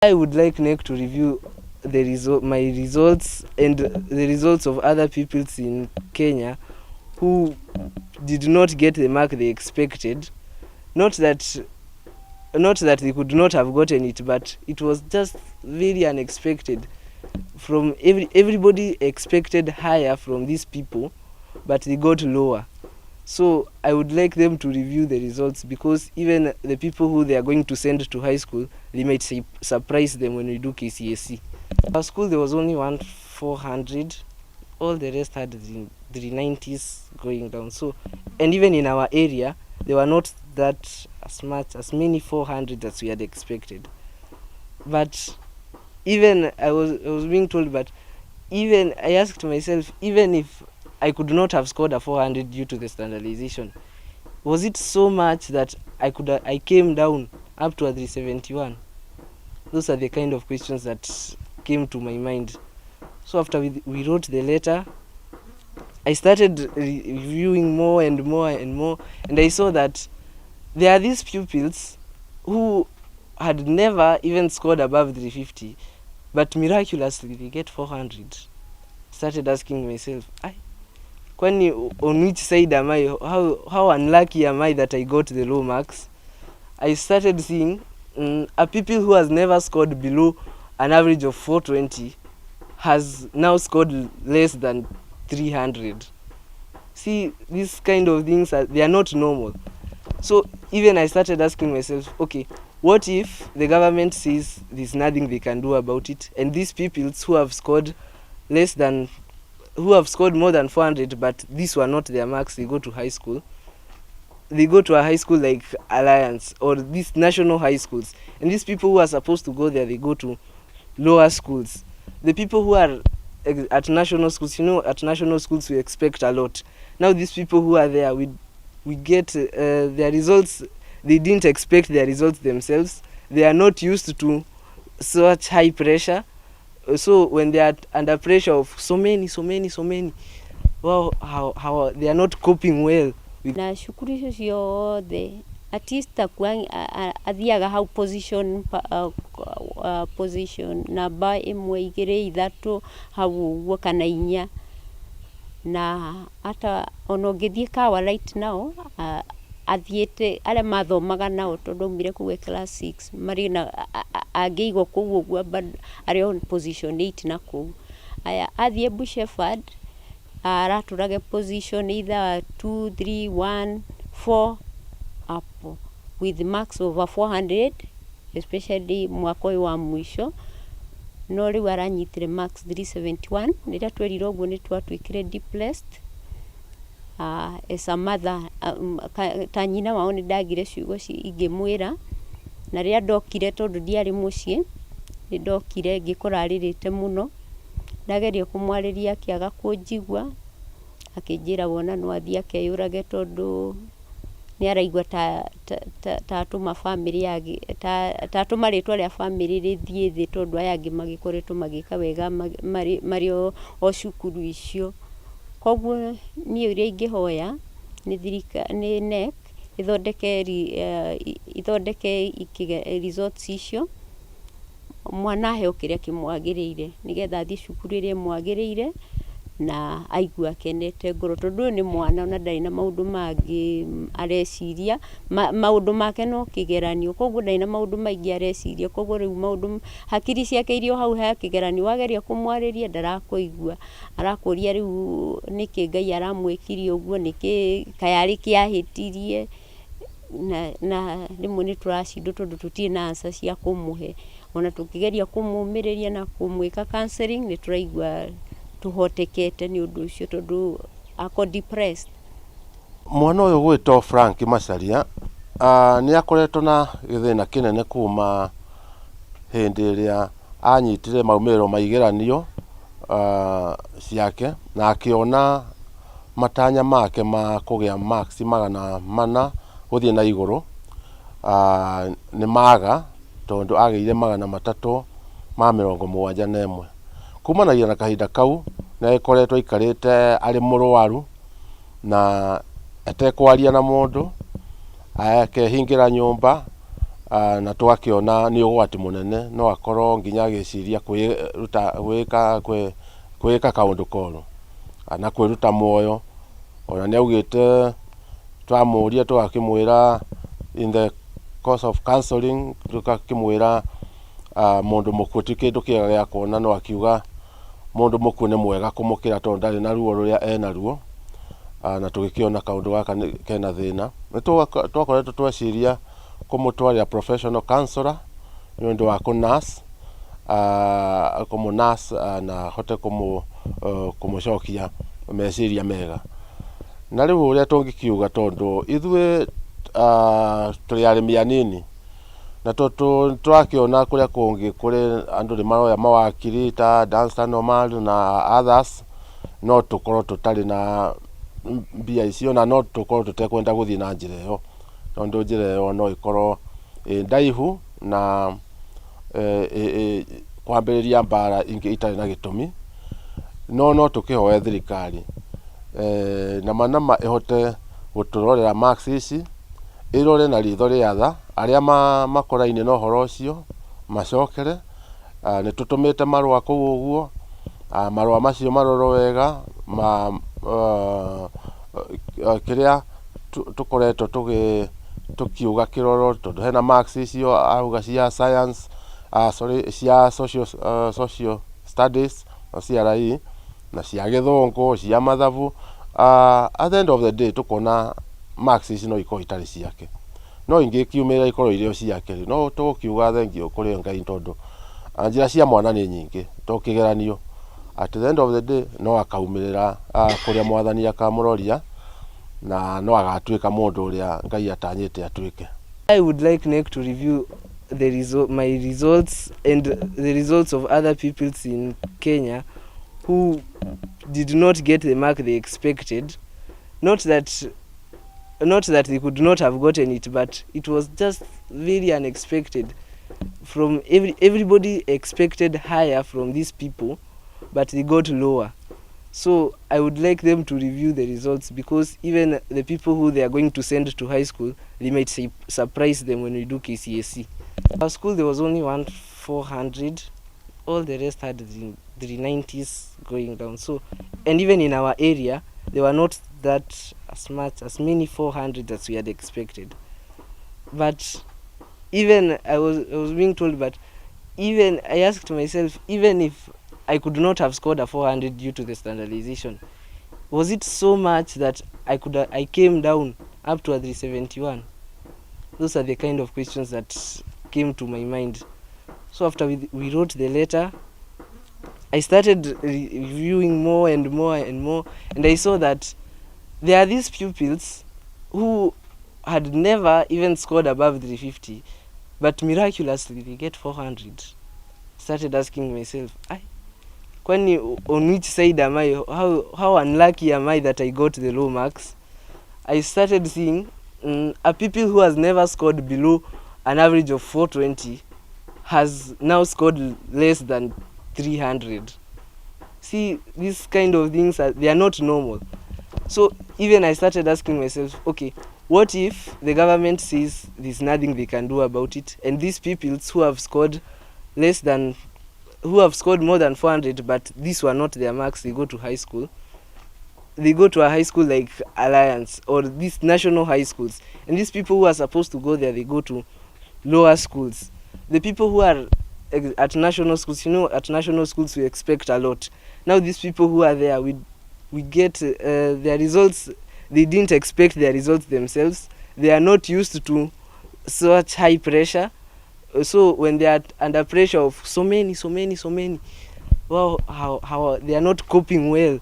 I would like NEC to review my results and the results of other peoples in Kenya who did not get the mark they expected. Not that they could not have gotten it, but it was just very unexpected. From everybody expected higher from these people, but they got lower. So I would like them to review the results, because even the people who they are going to send to high school, they might surprise them when we do KCSE. Our school, there was only 400. All the rest had the 390s going down. So, and even in our area, there were not that as many 400 as we had expected. But even I was being told, but even I asked myself, even if I could not have scored a 400 due to the standardization, was it so much that I came down up to a 371? Those are the kind of questions that came to my mind. So after we wrote the letter, I started reviewing more and more and more, and I saw that there are these pupils who had never even scored above 350, but miraculously they get 400. Started asking myself, on which side am I? How unlucky am I that I got the low marks? I started seeing a people who has never scored below an average of 420 has now scored less than 300. See, these kind of things, they are not normal. So even I started asking myself, okay, what if the government says there's nothing they can do about it, and these people who have scored more than 400, but these were not their marks, they go to high school. They go to a high school like Alliance or these national high schools, and these people who are supposed to go there, they go to lower schools. The people who are at national schools, at national schools we expect a lot. Now these people who are there, we get their results. They didn't expect their results themselves. They are not used to such high pressure. So when they are under pressure of so many, wow, how they are not coping well. Na shukuru ciothe at least athiaga hau position namba 1 2 3 hau uguo kana 4, na hata ono ngithie kawa right now athiete ale mathomaga nao tondu aumire kuwe class 6 mari na angeigwo kuu uguo ari on position 8 na kuu aya athie Embu Shepherd araturage position either 2 3 1 4 up with marks over 400, especially mwaka wa mwisho no riu aranyitire marks 371. Rira twerirwo guo ni twatwikire depressed. As a mother, ta nyina wao ni ndagire ciugo ingimwira, na ria ndokire tondu ndiari mucii ni ndokire ngikoraririte muno, ndageria kumwariria kiaga kunjigwa, akinjira wona no athia Kwiyuraga tondu ni araigwa ta tuma family yake ta tuma ritwa ria family rithie thi tondu aya angi magikoretwo magika wega mario o cukuru icio. Koguo ni uria ingihoya ni NEC ithondeke results icio, mwana aheo kiria kimwagiriire nigetha athie cukuru iria mwagiriire na aigua akenete ngoro tondu ni mwana ona ndari na maundu mangi areciria maundu make no kigeranio. Koguo ndari na maundu maingi areciria, koguo riu maundu hakiri ciake irio hau ha kigeranio wageria kumwariria ndarakuigua, arakuria riu niki Ngai aramwikirie uguo, niki kayari kiahitirie na rimwe ni turacindwo tondu tutie na answer cia kumuhe, ona tukigeria kumumiriria na kumwika counseling ni turaigua tuhotekete ni undu ucio tondu ako depressed. Mwana uyu gwitwo Frank Macharia ni akoretwo na githina kinene kuma hindi iria anyitire maumiriro maigeranio ciake, na akiona matanya make ma kugia marks 400 guthie na iguru ni maga tondu ageire 371. Kumanagia na kahinda kau na ikoretwo ikarite ari murwaru na atekwaria na mundu akehingira nyumba na twakiona ni ugwati munene no akorwo nginya giciria kwika kaundu koru na kwiruta muoyo. Ona ni augite twamuria twakimwira in the course of counseling tukakimwira mundu muku ti kindu kiega gia kuona, no akiuga mundu muku ni mwega kumukira tondu ndari na ruo ruria ena ruo, na tugikiona kaundu gaka kena thina ni twakoretwo tweciria kumutwarira professional counselor ni undu wa kunas na hote kumucokia meciria mega. Na riu uria tungikiuga tondu ithue turi arimi anini na twakiona kuria kungi kuri andu ni maroya mawakiri ta Danstan Omar na others, no tukorwo tutari na mbia icio na no tukorwo tutekwenda guthii na njira iyo tondu njira iyo no ikorwo ndaihu na kwambiriria mbara ingi itari na gitumi. No tukihoya thirikari na manama ihote guturorera marks ici, irore na ritho ria tha aria makoraine no horo ucio macokere. Ni tutumite marua kuu uguo, marua macio maroro wega kiria tukoretwo tukiuga kiroro tondu hena marks icio auga cia science cia social studies na CRE na cia githungu cia mathabu. At the end of the day tukona marks ici no ikorwo itari ciake, no ingi kiumira ikorwo irio ciake. No tukiuga thengio kuri Ngai tondu njira cia mwana ni nyingi tukigeranio. At the end of the day no akaumirira kuria mwathani akamuroria na no agatuika mundu uria Ngai atanyite atuike. I would like NEC to review my results and the results of other people in Kenya who did not get the mark they expected. Not that they could not have gotten it, but it was just very unexpected. From everybody expected higher from these people, but they got lower. So I would like them to review the results, because even the people who they are going to send to high school, they might surprise them when we do KCSE. Our school, there was only 400. All the rest had the 390s going down. So, and even in our area, there were not that as many 400 as we had expected. But even I was being told, but even I asked myself, even if I could not have scored a 400 due to the standardization, was it so much that I came down up to a 371? Those are the kind of questions that came to my mind. So after we wrote the letter, I started reviewing more and more and more, and I saw that there are these pupils who had never even scored above 350, but miraculously they get 400. Started asking myself, on which side am I? How unlucky am I that I got the low marks? I started seeing a people who has never scored below an average of 420 has now scored less than 300. See, these kind of things, they are not normal. So even I started asking myself, okay, what if the government says there's nothing they can do about it, and these people who have scored more than 400, but these were not their marks, they go to high school. They go to a high school like Alliance or these national high schools, and these people who are supposed to go there, they go to lower schools. The people who are at national schools, at national schools we expect a lot. Now these people who are there, we get their results. They didn't expect their results themselves. They are not used to such high pressure. So when they are under pressure of so many, wow, how they are not coping well.